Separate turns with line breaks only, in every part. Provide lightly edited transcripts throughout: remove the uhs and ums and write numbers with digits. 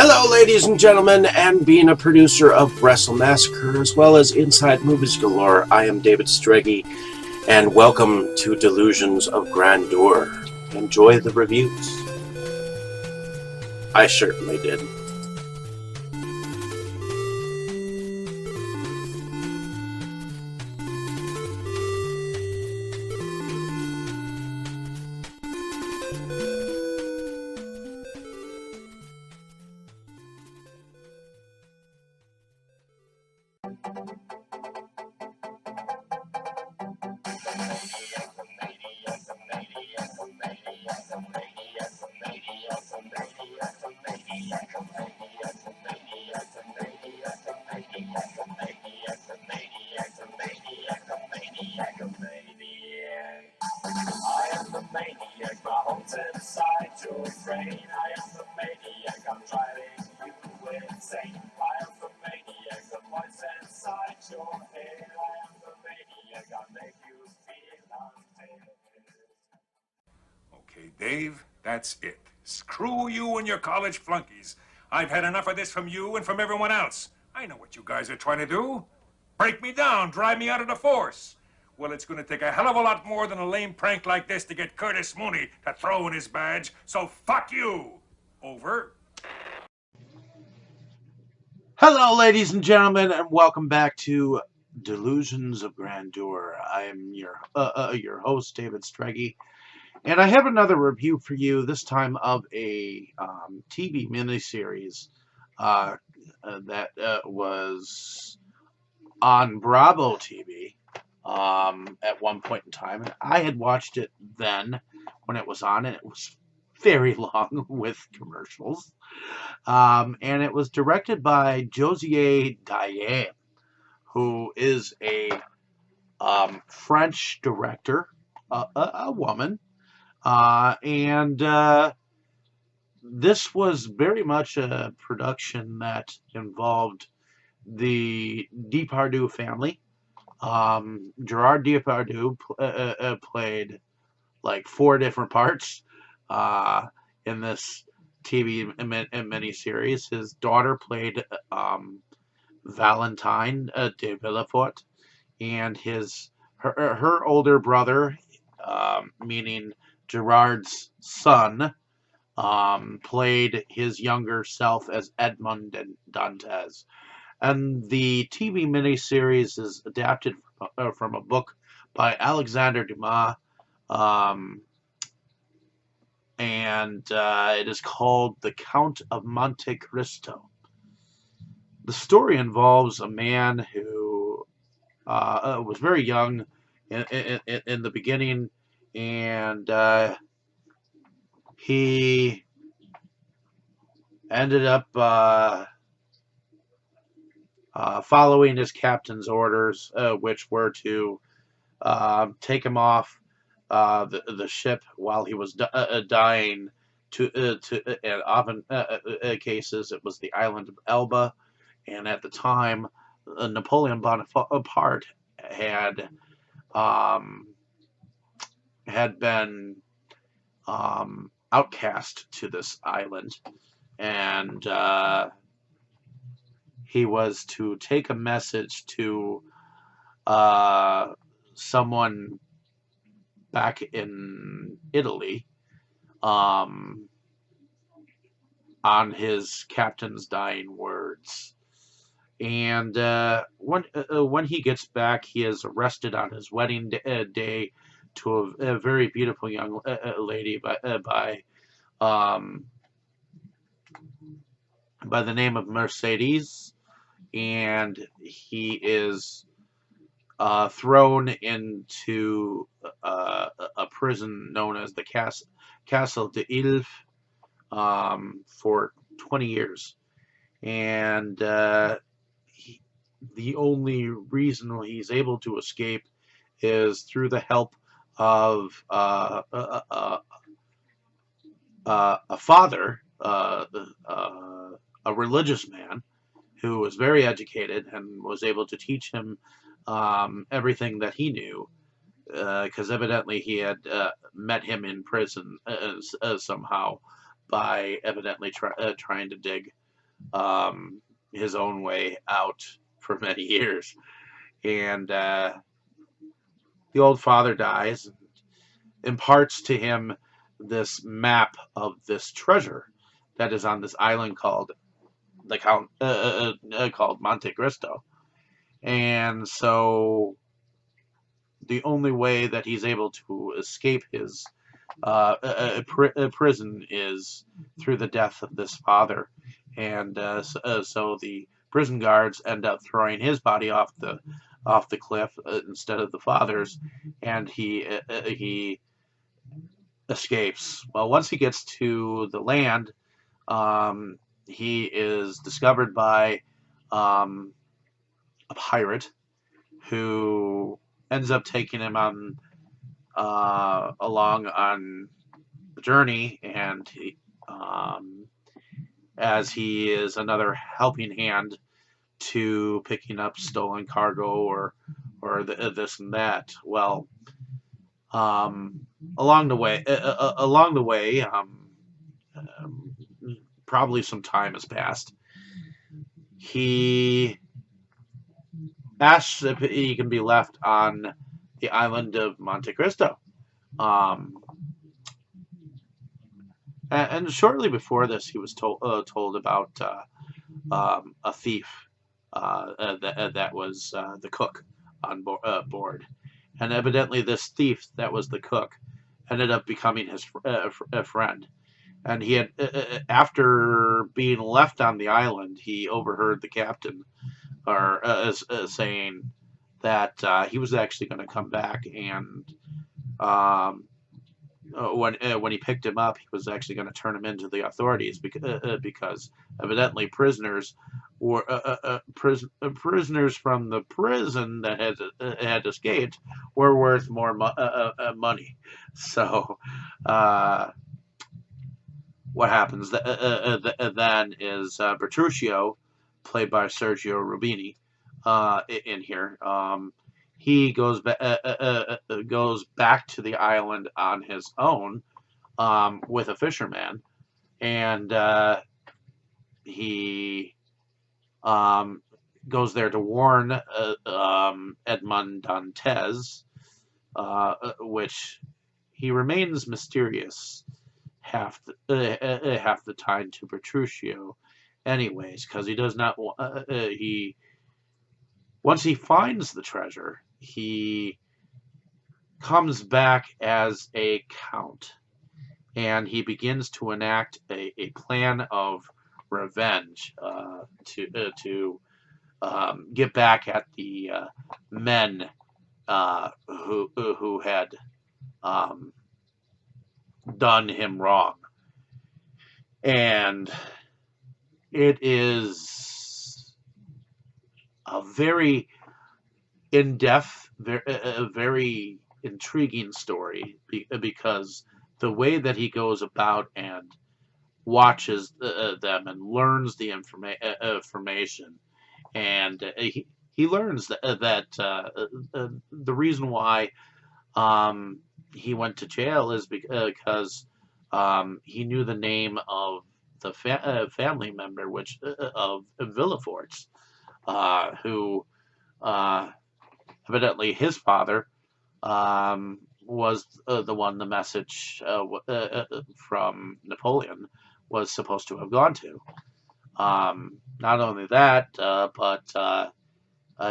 Hello, ladies and gentlemen, and being a producer of Wrestle Massacre as well as Inside Movies Galore, I am David Strege, and welcome to Delusions of Grandeur. Enjoy the reviews. I certainly did.
Okay, Dave, that's it. Screw you and your college flunkies. I've had enough of this from you and from everyone else. I know what you guys are trying to do. Break me down, drive me out of the force. Well, it's going to take a hell of a lot more than a lame prank like this to get Curtis Mooney to throw in his badge, so fuck you. Over.
Hello, ladies and gentlemen, and welcome back to Delusions of Grandeur. I am your host, David Strege, and I have another review for you, this time of a TV miniseries that was on Bravo TV at one point in time. I had watched it then when it was on, and it was very long with commercials. And it was directed by Josée Dayan, who is a French director, a woman. And this was very much a production that involved the Depardieu family. Gerard Depardieu played like 4 different parts in this TV miniseries. His daughter played Valentine de Villefort, and her older brother, meaning Gerard's son, played his younger self as Edmond Dantes. And the TV miniseries is adapted from a book by Alexandre Dumas, and it is called The Count of Monte Cristo. The story involves a man who was very young in the beginning, and he ended up following his captain's orders, which were to take him off the ship while he was dying. And often cases it was the island of Elba, and at the time Napoleon Bonaparte had been outcast to this island, and he was to take a message to someone back in Italy on his captain's dying words. And when he gets back, he is arrested on his wedding day to a very beautiful young lady by the name of Mercedes, and he is thrown into a prison known as the Castle de Ilf for 20 years. And the only reason he's able to escape is through the help of a father, a religious man who was very educated and was able to teach him everything that he knew, because evidently he had met him in prison somehow by evidently trying to dig his own way out for many years. And the old father dies, and imparts to him this map of this treasure that is on this island called the Count called Monte Cristo. And so the only way that he's able to escape his prison is through the death of this father, and so the prison guards end up throwing his body off the cliff instead of the father's, and he escapes. Well, once he gets to the land, um, he is discovered by um, a pirate who ends up taking him on along on the journey, and as he is another helping hand to picking up stolen cargo or this and that. Well, um, along the way, um, probably some time has passed. He asks if he can be left on the island of Monte Cristo. Um, and shortly before this, he was told about a thief that was the cook on board. And evidently, this thief that was the cook ended up becoming his friend. And he had, after being left on the island, he overheard the captain saying that he was actually going to come back, and um, when he picked him up, he was actually going to turn him into the authorities because evidently prisoners from the prison that had escaped were worth more money. So what happens then is Bertuccio, played by Sergio Rubini, in here. He goes back to the island on his own with a fisherman, and he goes there to warn Edmond Dantes, which he remains mysterious half the time to Petruchio, anyways, because he does not. He once he finds the treasure, he comes back as a count, and he begins to enact a plan of revenge to get back at the men who had um, done him wrong. And it is a very in-depth, very intriguing story because the way that he goes about and watches them and learns the information, and he learns the reason why he went to jail is because he knew the name of the family member, which of Villafort's, who evidently his father was the one the message from Napoleon was supposed to have gone to. Not only that, but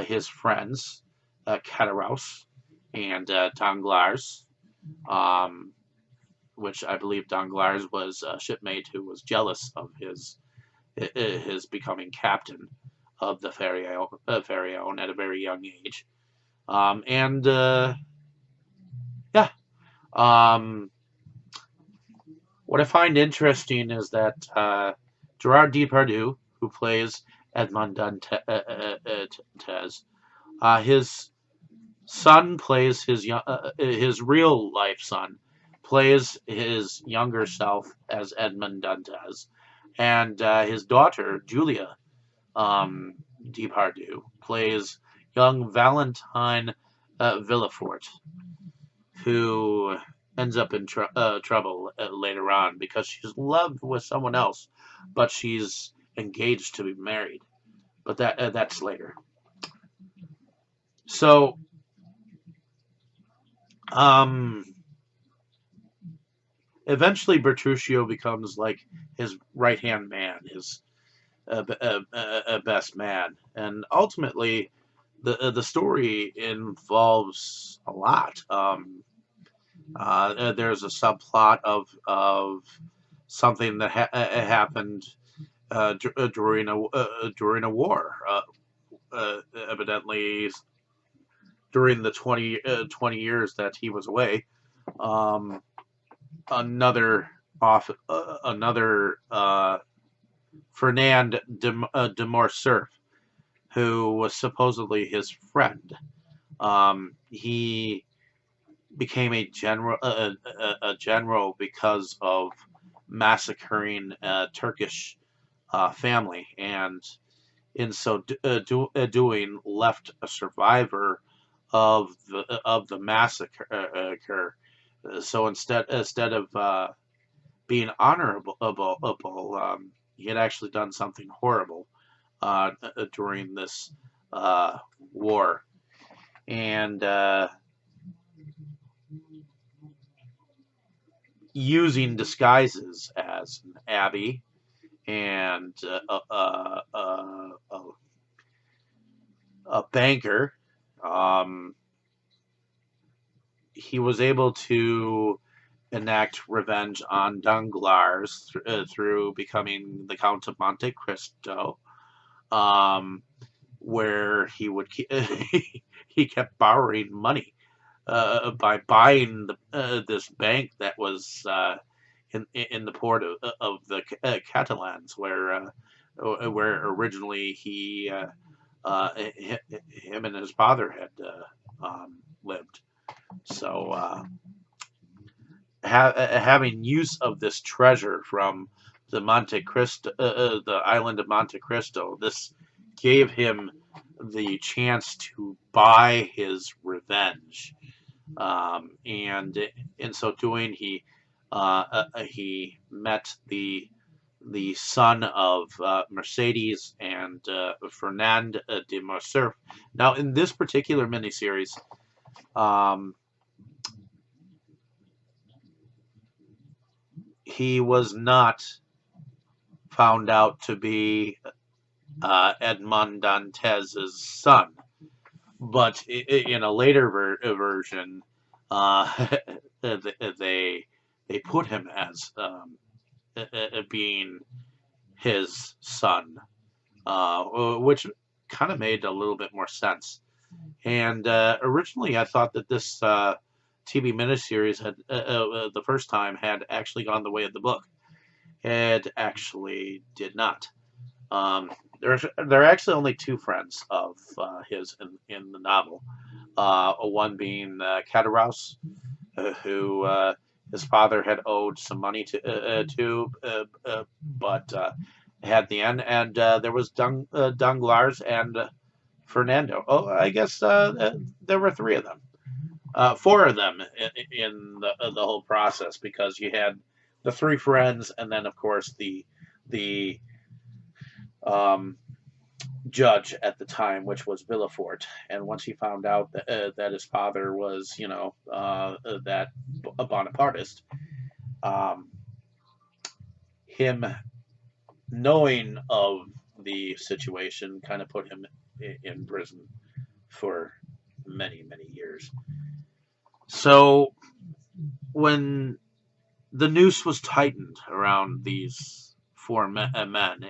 his friends, Cataraus and Danglars, which I believe Danglars was a shipmate who was jealous of his becoming captain of the Pharaon at a very young age. And yeah, what I find interesting is that Gerard Depardieu, who plays Edmond Dantes, his son plays his real life son plays his younger self as Edmond Dantes, and his daughter Julia Depardieu plays young Valentine Villefort, who ends up in trouble later on because she's loved with someone else, but she's engaged to be married, but that's later. So, um, eventually Bertuccio becomes like his right hand man, his best man, and ultimately the story involves a lot. There's a subplot of something that happened during a war. Evidently, during the 20 years that he was away, um, another Fernand de Morcerf, who was supposedly his friend. He became a general because of massacring a Turkish family, and in so doing, left a survivor of the massacre. So instead of being honorable, he had actually done something horrible during this uh, war, and using disguises as an abbey and a banker. Um, he was able to enact revenge on Danglars through becoming the Count of Monte Cristo, um, where he kept borrowing money by buying this bank that was in the port of the Catalans, where originally him and his father had lived. So having use of this treasure from the island of Monte Cristo, this gave him the chance to buy his revenge, and in so doing, he met the son of Mercedes and Fernand de Morcerf. Now, in this particular miniseries, um, he was not found out to be Edmond Dantes's son, but in a later version, uh, they they put him as being his son, which kind of made a little bit more sense. And originally, I thought that this TV miniseries had the first time had actually gone the way of the book. It actually did not. There are actually only two friends of his in the novel. One being Cataraus, who his father had owed some money but had the end, and there was Danglars and Fernando. Oh, I guess there were three of them, four of them in the whole process, because you had the three friends, and then of course the um, judge at the time, which was Villefort. And once he found out that his father was, that a Bonapartist, um, him knowing of the situation kind of put him in prison for many, many years. So when the noose was tightened around these four men,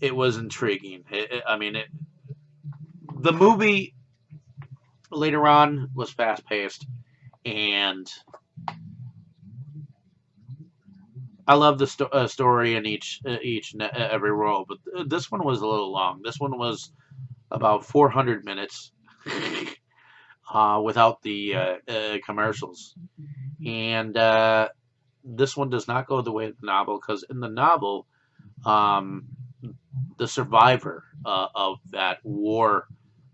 it was intriguing. The movie later on was fast paced, and I love the story in each and every role, but this one was a little long. This one was about 400 minutes without the commercials, and this one does not go the way of the novel, because in the novel, um, the survivor of that war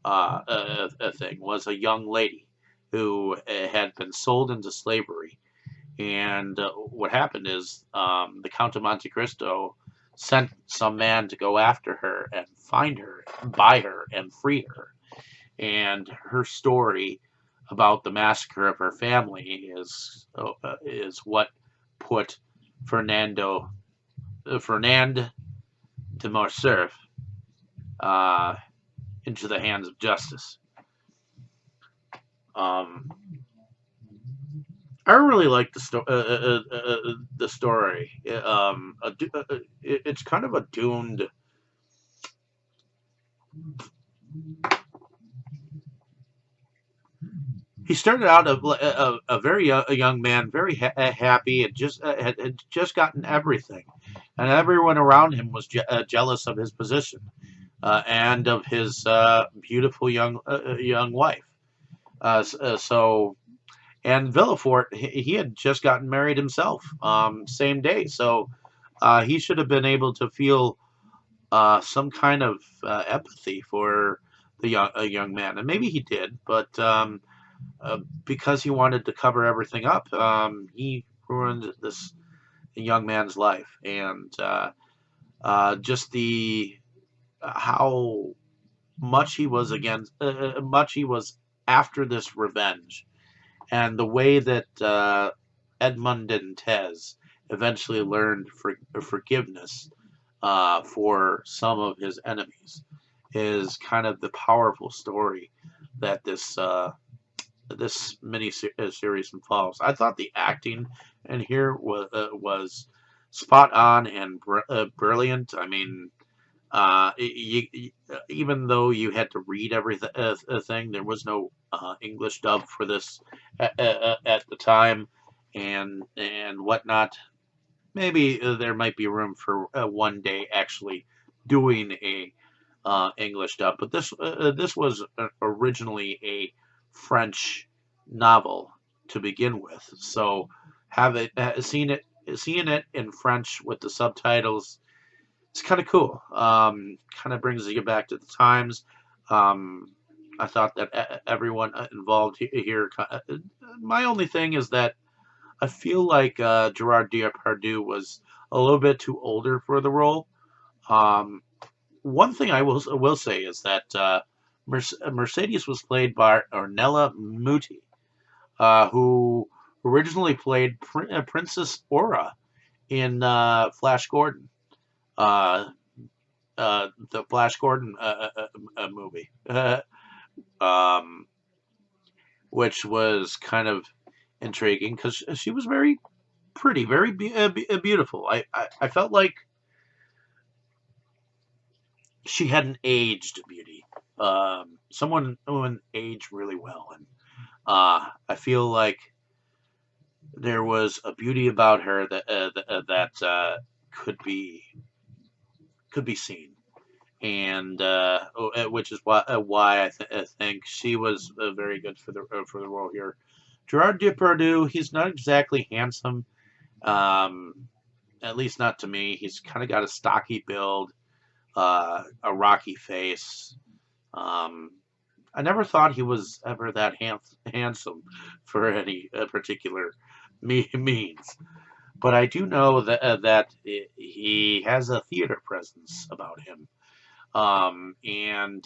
thing was a young lady who had been sold into slavery, And what happened is the Count of Monte Cristo sent some man to go after her and find her, buy her, and free her. And her story about the massacre of her family is what put Fernand de Morcerf uh, into the hands of justice. Um, I really like the story. It's kind of a doomed. He started out a very a young man, very happy, and had just gotten everything, and everyone around him was jealous of his position and of his beautiful young wife. So and Villefort, he had just gotten married himself, same day, so he should have been able to feel some kind of empathy for a young man, and maybe he did, but because he wanted to cover everything up, he ruined this young man's life, and just the how much he was after this revenge, and the way that Edmond Dantes eventually learned forgiveness for some of his enemies is kind of the powerful story that this mini series involves. I thought the acting in here was spot on and brilliant. I mean, even though you had to read everything, thing, there was no English dub for this at the time, and whatnot. Maybe there might be room for one day actually doing a English dub, but this was originally a French novel to begin with, so have it seeing it in French with the subtitles, it's kind of cool. Kind of brings you back to the times. Um, I thought that everyone involved here. My only thing is that I feel like Gerard Depardieu was a little bit too older for the role. Um, One thing I will say is that Mercedes was played by Ornella Muti, who originally played Princess Aura in Flash Gordon. Uh, the Flash Gordon movie, um, which was kind of intriguing because she was very pretty, very beautiful. I felt like she had an aged beauty. Someone aged really well, and I feel like there was a beauty about her that could be seen, and which is why I think she was very good for the role here. Gerard Depardieu, he's not exactly handsome, um, at least not to me. He's kind of got a stocky build, a rocky face. Um, I never thought he was ever that handsome for any particular means, but I do know that he has a theater presence about him, and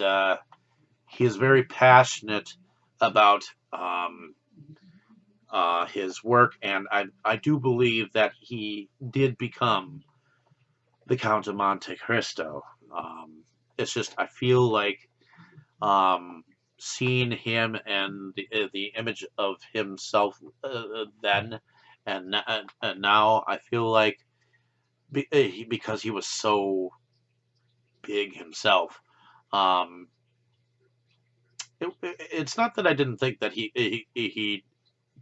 he is very passionate about his work, and I do believe that he did become the Count of Monte Cristo. It's just I feel like um, seeing him and the image of himself then and now, I feel like because he was so big himself. Um, it's not that I didn't think that he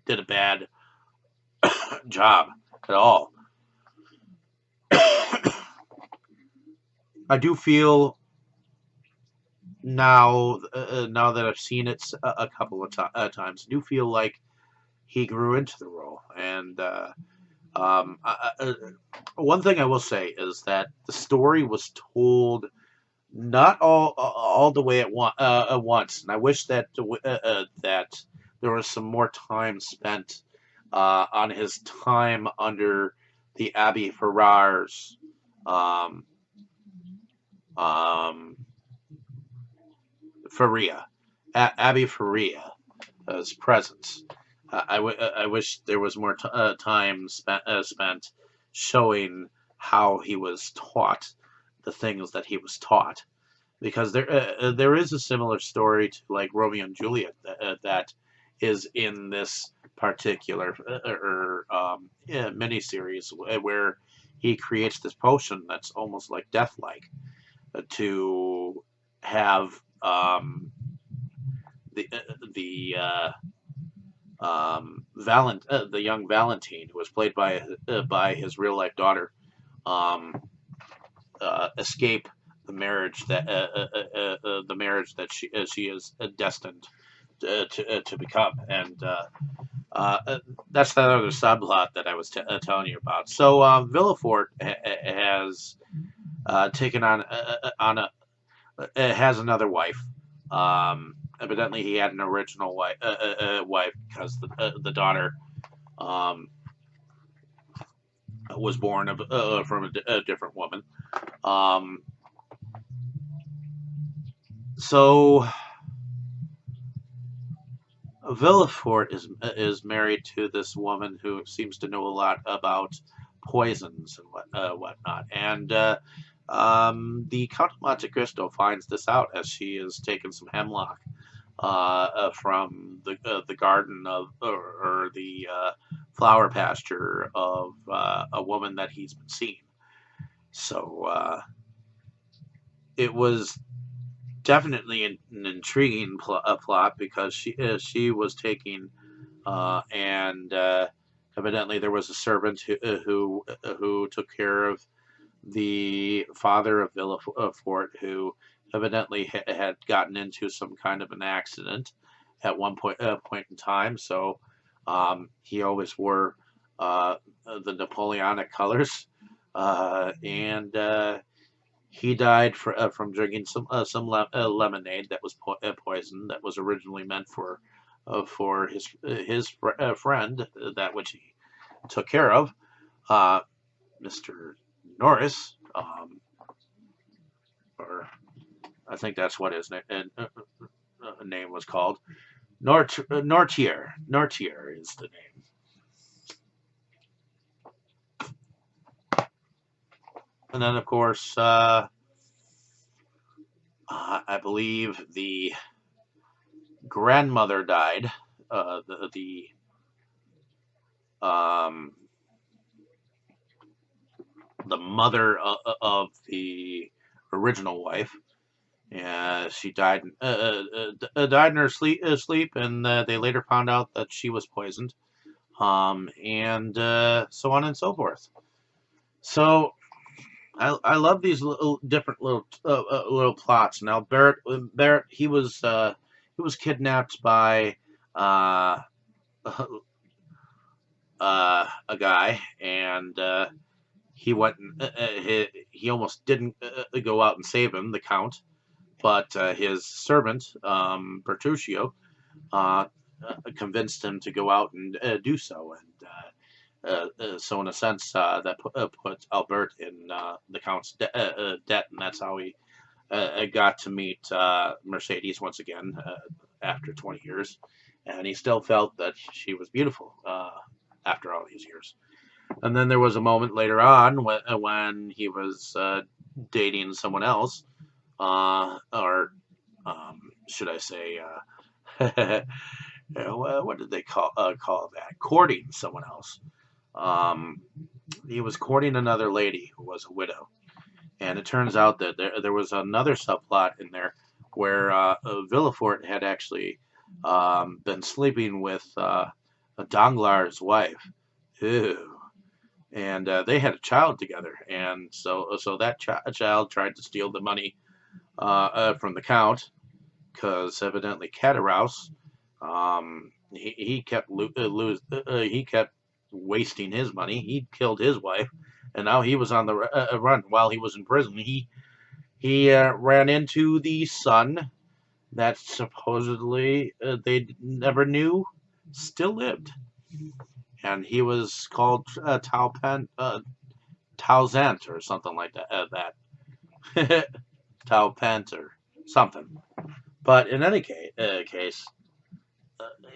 did a bad job at all. I do feel now that I've seen it a couple of times, I do feel like he grew into the role. And one thing I will say is that the story was told not all the way at once, and I wish that that there was some more time spent on his time under the Abbé Ferrar's um, um, Faria, Abbé Faria's presence. I wish there was more time spent showing how he was taught the things that he was taught, because there is a similar story to like Romeo and Juliet that is in this particular miniseries where he creates this potion that's almost like death-like to have the the young Valentine, who was played by his real life daughter, um, escape the marriage that she is destined to become, and that's that other subplot that I was telling you about. So Villefort has taken on a has another wife. Evidently, he had an original wife because the daughter um, was born from a different woman. Um, so Villefort is married to this woman who seems to know a lot about poisons and whatnot, and the Count of Monte Cristo finds this out as she is taking some hemlock from the garden of or the flower pasture of a woman that he's been seeing. So it was definitely an intriguing plot because she was taking and evidently there was a servant who took care of the father of Villefort, who evidently had gotten into some kind of an accident at one point in time. So he always wore the Napoleonic colors, and he died from drinking some lemonade that was poisoned, that was originally meant for his friend, that which he took care of, Mr. Norris, or I think that's what his name was called. Nortier. Nortier is the name. And then, of course, I believe the grandmother died. Um, the mother of the original wife. She died died in her sleep, and they later found out that she was poisoned, and so on and so forth. So I love these little different little plots. Now Barrett he was kidnapped by uh, a guy, and he went he almost didn't go out and save him, the count, but his servant Bertuccio uh, convinced him to go out and do so, and so in a sense that put Albert in the count's debt, and that's how he got to meet Mercedes once again after 20 years, and he still felt that she was beautiful after all these years. And then there was a moment later on when he was dating someone else, or should I say, what did they call that? Courting someone else. Um, he was courting another lady who was a widow, and it turns out that there was another subplot in there where Villefort had actually been sleeping with Danglars' wife. Ew. And they had a child together, and so that child tried to steal the money from the count, because evidently Caterous, he kept he kept wasting his money. He killed his wife, and now he was on the run while he was in prison. He ran into the son that supposedly they never knew still lived, and he was called Tauzent or something like that. Taupent or something. But in any case,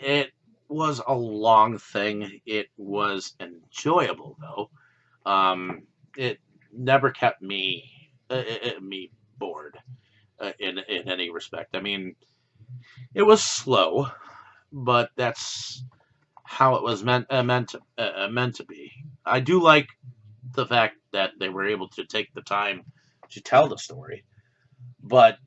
it was a long thing. It was enjoyable though. It never kept me bored in any respect. I mean, it was slow, but that's how it was meant to be. I do like the fact that they were able to take the time to tell the story, but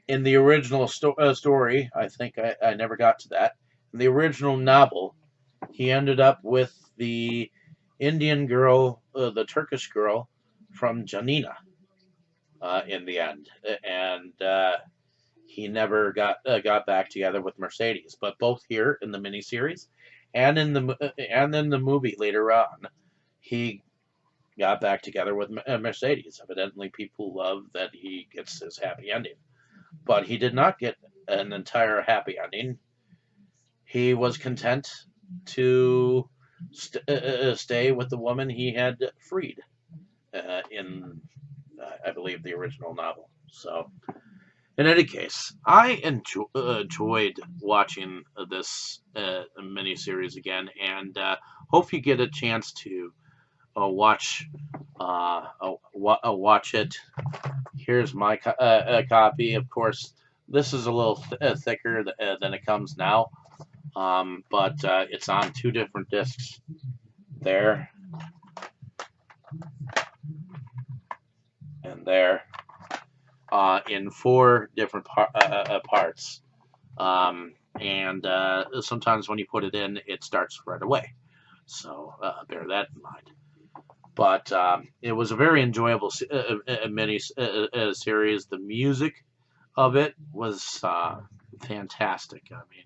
in the original story, I think I never got to that. In the original novel, he ended up with the Indian girl, the Turkish girl from Janina, in the end, and he never got back together with Mercedes. But both here in the miniseries, and in the movie later on, he got back together with Mercedes. Evidently, people love that he gets his happy ending, but he did not get an entire happy ending. He was content to stay with the woman he had freed in, I believe, the original novel. So, in any case, I enjoyed watching this miniseries again, and hope you get a chance to watch watch it. Here's my copy. Of course, this is a little thicker than it comes now, but it's on two different discs there and there in four different parts. And sometimes when you put it in, it starts right away. So bear that in mind. But it was a very enjoyable mini series. The music of it was fantastic. I mean,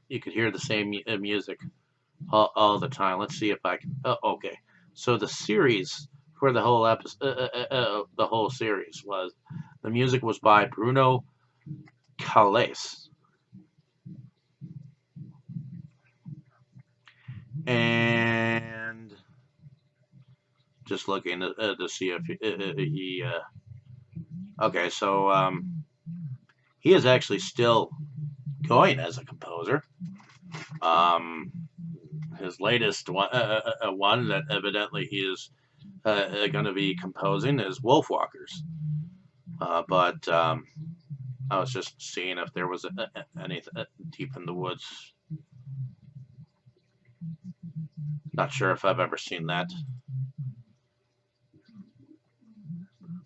you could hear the same music all the time. Let's see if I can. Okay, so the series for the whole episode, the whole series was the music was by Bruno Calais, and just looking to see if he. Okay, so he is actually still going as a composer. Um, his latest one that evidently he is going to be composing is Wolfwalkers. But I was just seeing if there was anything deep in the woods. Not sure if I've ever seen that.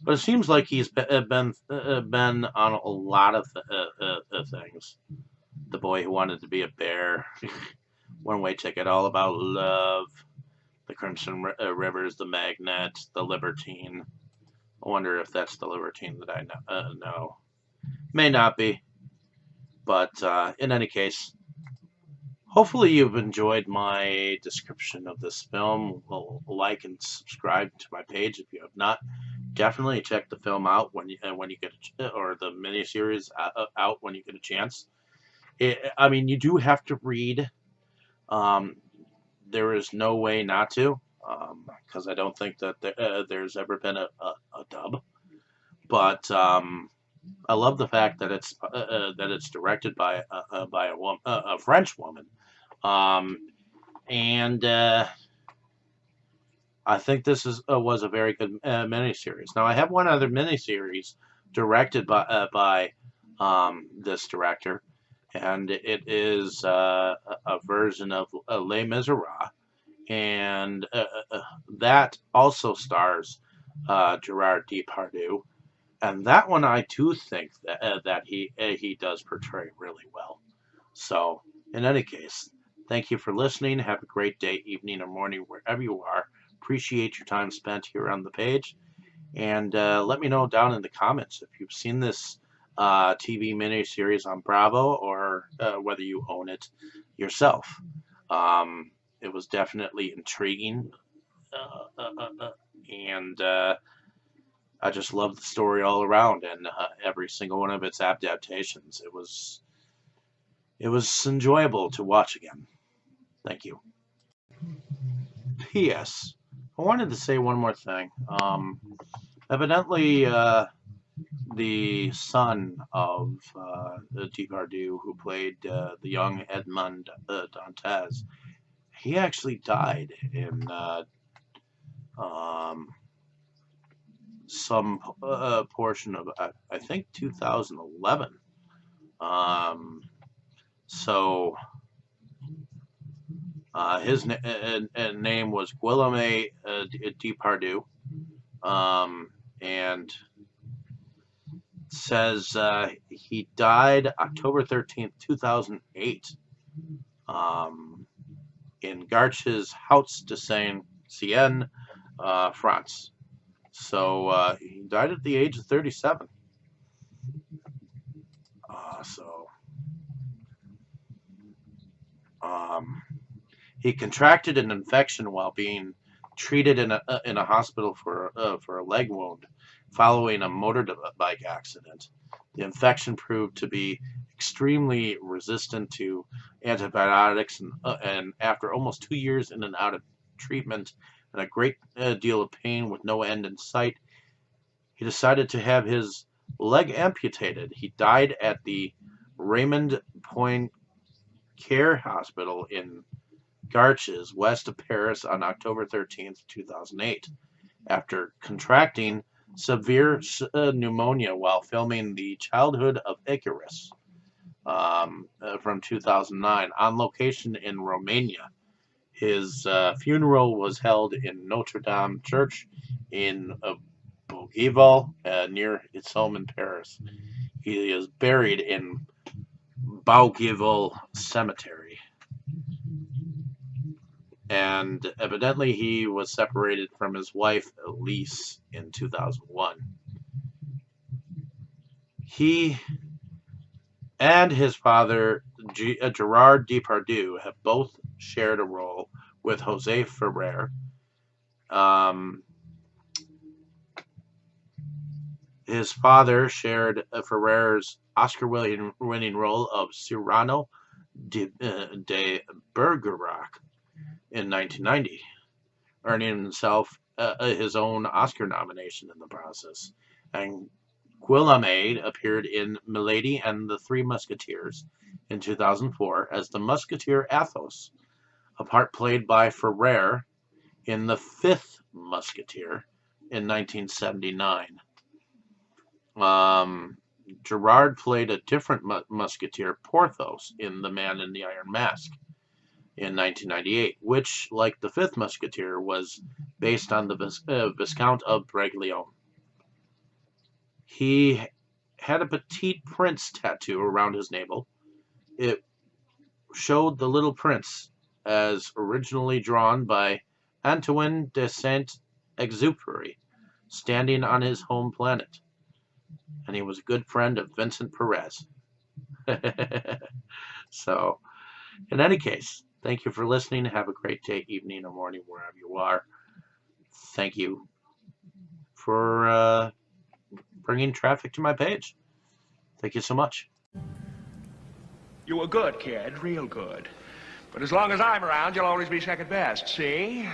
But it seems like he's been on a lot of things. The Boy Who Wanted to Be a Bear, One Way Ticket, All About Love, The Crimson Rivers, The Magnet, The Libertine. I wonder if that's the Libertine that I know. May not be, but in any case, hopefully you've enjoyed my description of this film. Like and subscribe to my page if you have not. Definitely check the film out when you get or the miniseries out when you get a chance. I mean, you do have to read. There is no way not to, because I don't think that there's ever been a dub. But I love the fact that it's directed by a French woman, and I think this was a very good miniseries. Now I have one other miniseries directed by this director, and it is a version of Les Miserables, and that also stars Gerard Depardieu, and that one I do think that he does portray really well. So, in any case, thank you for listening. Have a great day, evening, or morning, wherever you are. Appreciate your time spent here on the page, and let me know down in the comments if you've seen this TV miniseries on Bravo, or whether you own it yourself. It was definitely intriguing, and I just love the story all around, and every single one of its adaptations. It was enjoyable to watch again. Thank you. P.S. I wanted to say one more thing. Evidently, the son of Depardieu, who played the young Edmond Dantes, he actually died in um, some portion of, I think, 2011. So his name was Guillaume Depardieu, and says he died October 13th, 2008, in Garches House de Saint-Sienne, France. So he died at the age of 37. He contracted an infection while being treated in a hospital for a leg wound following a motorbike accident. The infection proved to be extremely resistant to antibiotics, and after almost 2 years in and out of treatment and a great deal of pain with no end in sight, he decided to have his leg amputated. He died at the Raymond Poincaré Hospital in Garches, west of Paris, on October 13th, 2008, after contracting severe pneumonia while filming The Childhood of Icarus from 2009 on location in Romania. His funeral was held in Notre Dame Church in Bougival, near his home in Paris. He is buried in Bougival Cemetery. And evidently he was separated from his wife Elise in 2001. He and his father Gerard Depardieu have both shared a role with José Ferrer. His father shared Ferrer's Oscar-winning role of Cyrano de Bergerac in 1990, earning himself his own Oscar nomination in the process. And Guillaume appeared in Milady and the Three Musketeers in 2004 as the Musketeer Athos, a part played by Ferrer in The Fifth Musketeer in 1979. Gerard played a different musketeer, Porthos, in The Man in the Iron Mask in 1998, which, like The Fifth Musketeer, was based on the Viscount of Bragelonne. He had a Petit Prince tattoo around his navel. It showed the Little Prince as originally drawn by Antoine de Saint-Exupéry, standing on his home planet. And he was a good friend of Vincent Perez. So, in any case, thank you for listening. Have a great day, evening, or morning, wherever you are. Thank you for bringing traffic to my page. Thank you so much.
You were good, kid, real good. But as long as I'm around, you'll always be second best, see?